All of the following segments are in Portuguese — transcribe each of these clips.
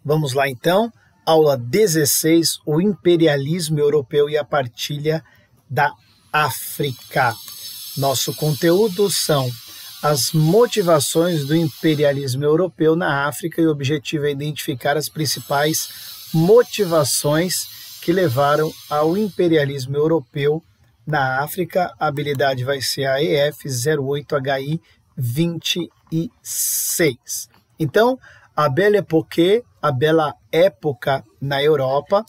Vamos lá então, aula 16, o imperialismo europeu e a partilha da África. Nosso conteúdo são as motivações do imperialismo europeu na África e o objetivo é identificar as principais motivações que levaram ao imperialismo europeu na África. A habilidade vai ser a EF08HI 26. Então, a Belle Époque, a Bela Época na Europa,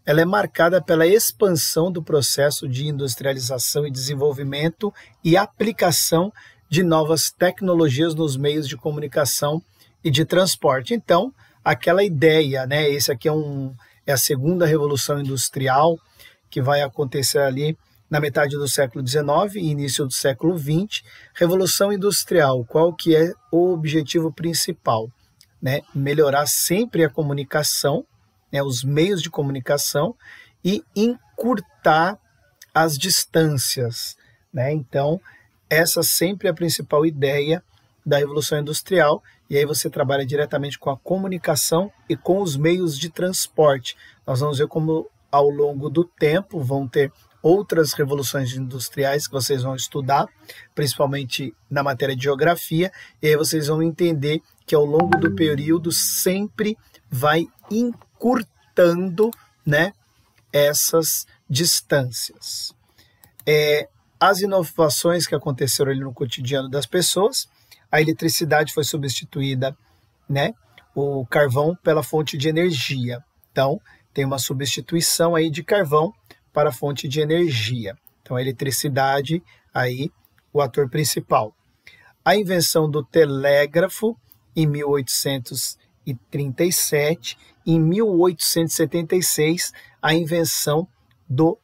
ela é marcada pela expansão do processo de industrialização e desenvolvimento e aplicação de novas tecnologias nos meios de comunicação e de transporte. Então, aquela ideia, né? Esse aqui é a segunda revolução industrial que vai acontecer ali na metade do século XIX e início do século XX. Revolução industrial, qual que é o objetivo principal? Né? Melhorar sempre a comunicação, né? Os meios de comunicação e encurtar as distâncias. Né? Então, essa sempre é a principal ideia da Revolução Industrial, e aí você trabalha diretamente com a comunicação e com os meios de transporte. Nós vamos ver como ao longo do tempo vão ter outras revoluções industriais que vocês vão estudar, principalmente na matéria de geografia, e aí vocês vão entender que ao longo do período sempre vai encurtando, né, essas distâncias. As inovações que aconteceram ali no cotidiano das pessoas, a eletricidade foi substituída, né, o carvão pela fonte de energia. Então, tem uma substituição aí de carvão para a fonte de energia. Então, a eletricidade, aí, o ator principal. A invenção do telégrafo, em 1837, em 1876, a invenção do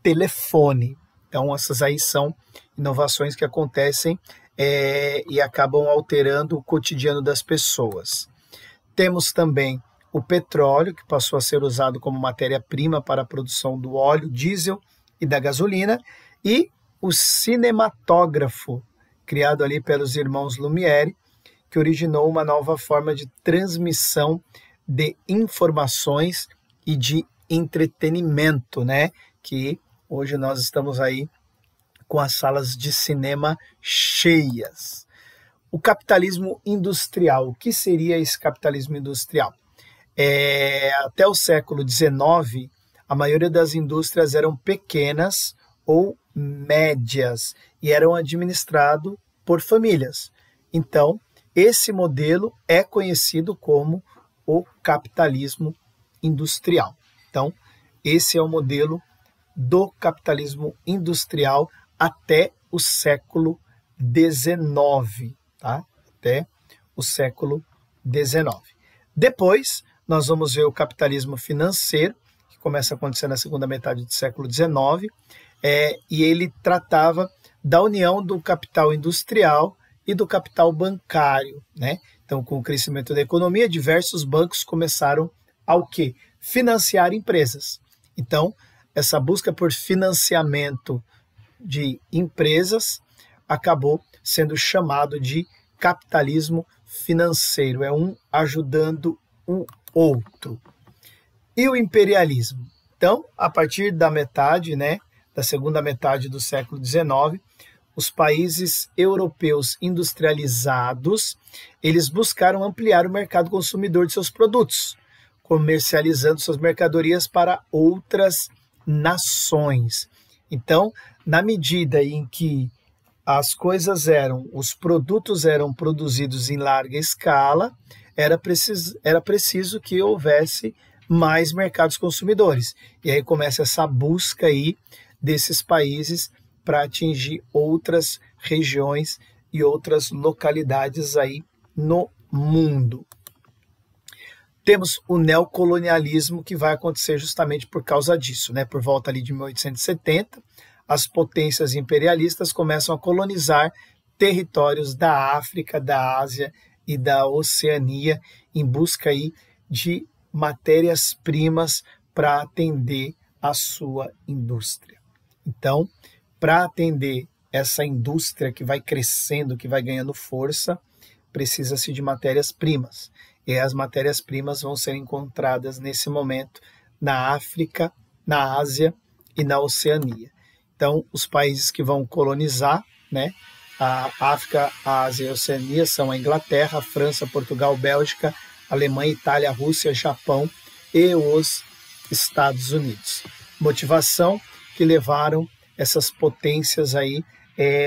telefone. Então, essas aí são inovações que acontecem e acabam alterando o cotidiano das pessoas. Temos também o petróleo, que passou a ser usado como matéria-prima para a produção do óleo, diesel e da gasolina, e o cinematógrafo, criado ali pelos irmãos Lumière, que originou uma nova forma de transmissão de informações e de entretenimento, né? Que hoje nós estamos aí com as salas de cinema cheias. O capitalismo industrial. O que seria esse capitalismo industrial? Até o século XIX, a maioria das indústrias eram pequenas ou médias e eram administradas por famílias. Então, esse modelo é conhecido como o capitalismo industrial. Então, esse é o modelo do capitalismo industrial até o século XIX, tá? Até o século XIX. Depois, nós vamos ver o capitalismo financeiro, que começa a acontecer na segunda metade do século XIX, e ele tratava da união do capital industrial e do capital bancário, né? Então, com o crescimento da economia, diversos bancos começaram ao quê? Financiar empresas. Então, essa busca por financiamento de empresas acabou sendo chamado de capitalismo financeiro. É um ajudando o outro. E o imperialismo? Então, a partir da metade, né, da segunda metade do século XIX, os países europeus industrializados, eles buscaram ampliar o mercado consumidor de seus produtos, comercializando suas mercadorias para outras nações. Então, na medida em que os produtos eram produzidos em larga escala, era preciso que houvesse mais mercados consumidores. E aí começa essa busca aí desses países para atingir outras regiões e outras localidades aí no mundo. Temos o neocolonialismo, que vai acontecer justamente por causa disso, né? Por volta ali de 1870, as potências imperialistas começam a colonizar territórios da África, da Ásia e da Oceania em busca aí de matérias-primas para atender a sua indústria. Então, para atender essa indústria que vai crescendo, que vai ganhando força, precisa-se de matérias-primas. E as matérias-primas vão ser encontradas nesse momento na África, na Ásia e na Oceania. Então, os países que vão colonizar, né, a África, a Ásia e a Oceania são a Inglaterra, a França, Portugal, Bélgica, Alemanha, Itália, Rússia, Japão e os Estados Unidos. Motivação que levaram essas potências aí,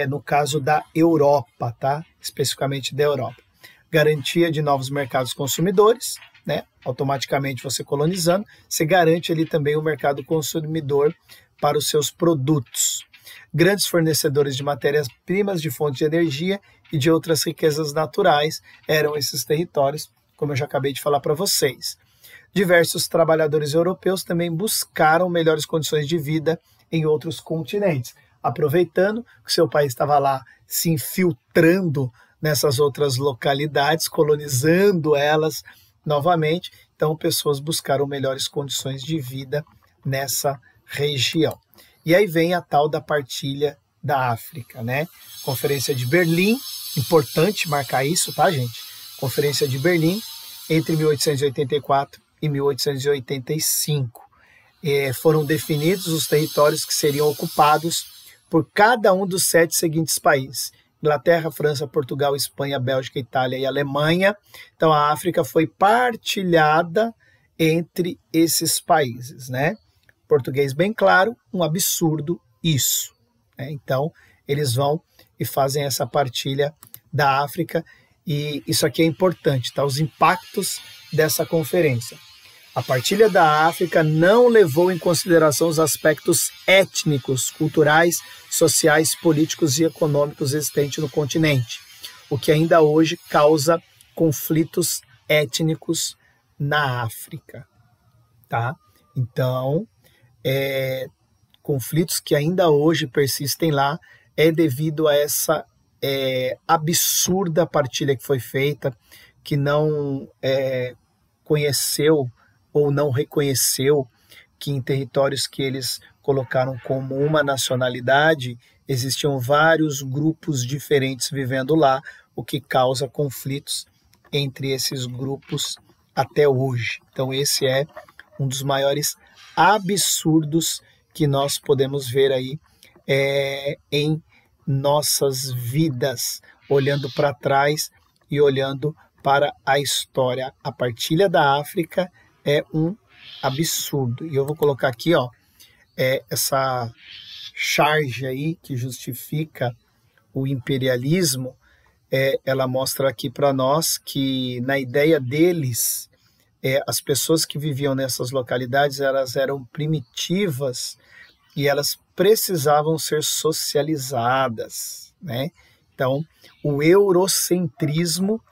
no caso da Europa, tá? Especificamente da Europa. Garantia de novos mercados consumidores, né? Automaticamente você colonizando, você garante ali também o mercado consumidor para os seus produtos. Grandes fornecedores de matérias-primas, de fontes de energia e de outras riquezas naturais eram esses territórios, como eu já acabei de falar para vocês. Diversos trabalhadores europeus também buscaram melhores condições de vida em outros continentes, aproveitando que seu país estava lá se infiltrando nessas outras localidades, colonizando elas novamente. Então, pessoas buscaram melhores condições de vida nessa região. E aí vem a tal da partilha da África, né? Conferência de Berlim, importante marcar isso, tá, gente? Conferência de Berlim, entre 1884 e 1885. Foram definidos os territórios que seriam ocupados por cada um dos 7 seguintes países: Inglaterra, França, Portugal, Espanha, Bélgica, Itália e Alemanha. Então, a África foi partilhada entre esses países, né? Português bem claro, um absurdo isso, né? Então, eles vão e fazem essa partilha da África, e isso aqui é importante, tá? Os impactos dessa conferência. A partilha da África não levou em consideração os aspectos étnicos, culturais, sociais, políticos e econômicos existentes no continente, o que ainda hoje causa conflitos étnicos na África, tá? Então, conflitos que ainda hoje persistem lá é devido a essa absurda partilha que foi feita, que não conheceu ou não reconheceu que em territórios que eles colocaram como uma nacionalidade, existiam vários grupos diferentes vivendo lá, o que causa conflitos entre esses grupos até hoje. Então esse é um dos maiores absurdos que nós podemos ver aí em nossas vidas, olhando para trás e olhando para a história. A partilha da África é um absurdo. E eu vou colocar aqui, ó, essa charge aí que justifica o imperialismo. Ela mostra aqui para nós que, na ideia deles, as pessoas que viviam nessas localidades, elas eram primitivas e elas precisavam ser socializadas, né? Então, o eurocentrismo,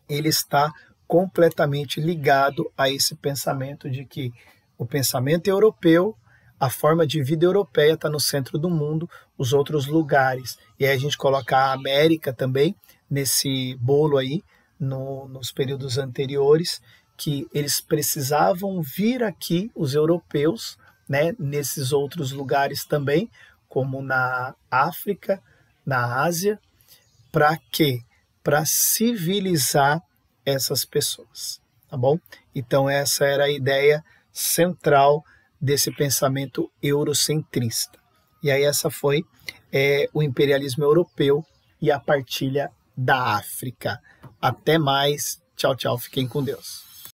ele está completamente ligado a esse pensamento de que o pensamento europeu, a forma de vida europeia está no centro do mundo, os outros lugares. E aí a gente coloca a América também nesse bolo aí, nos períodos anteriores, que eles precisavam vir aqui, os europeus, né, nesses outros lugares também, como na África, na Ásia, para quê? Para civilizar essas pessoas, tá bom? Então essa era a ideia central desse pensamento eurocentrista. E aí essa foi o imperialismo europeu e a partilha da África. Até mais, tchau, tchau, fiquem com Deus.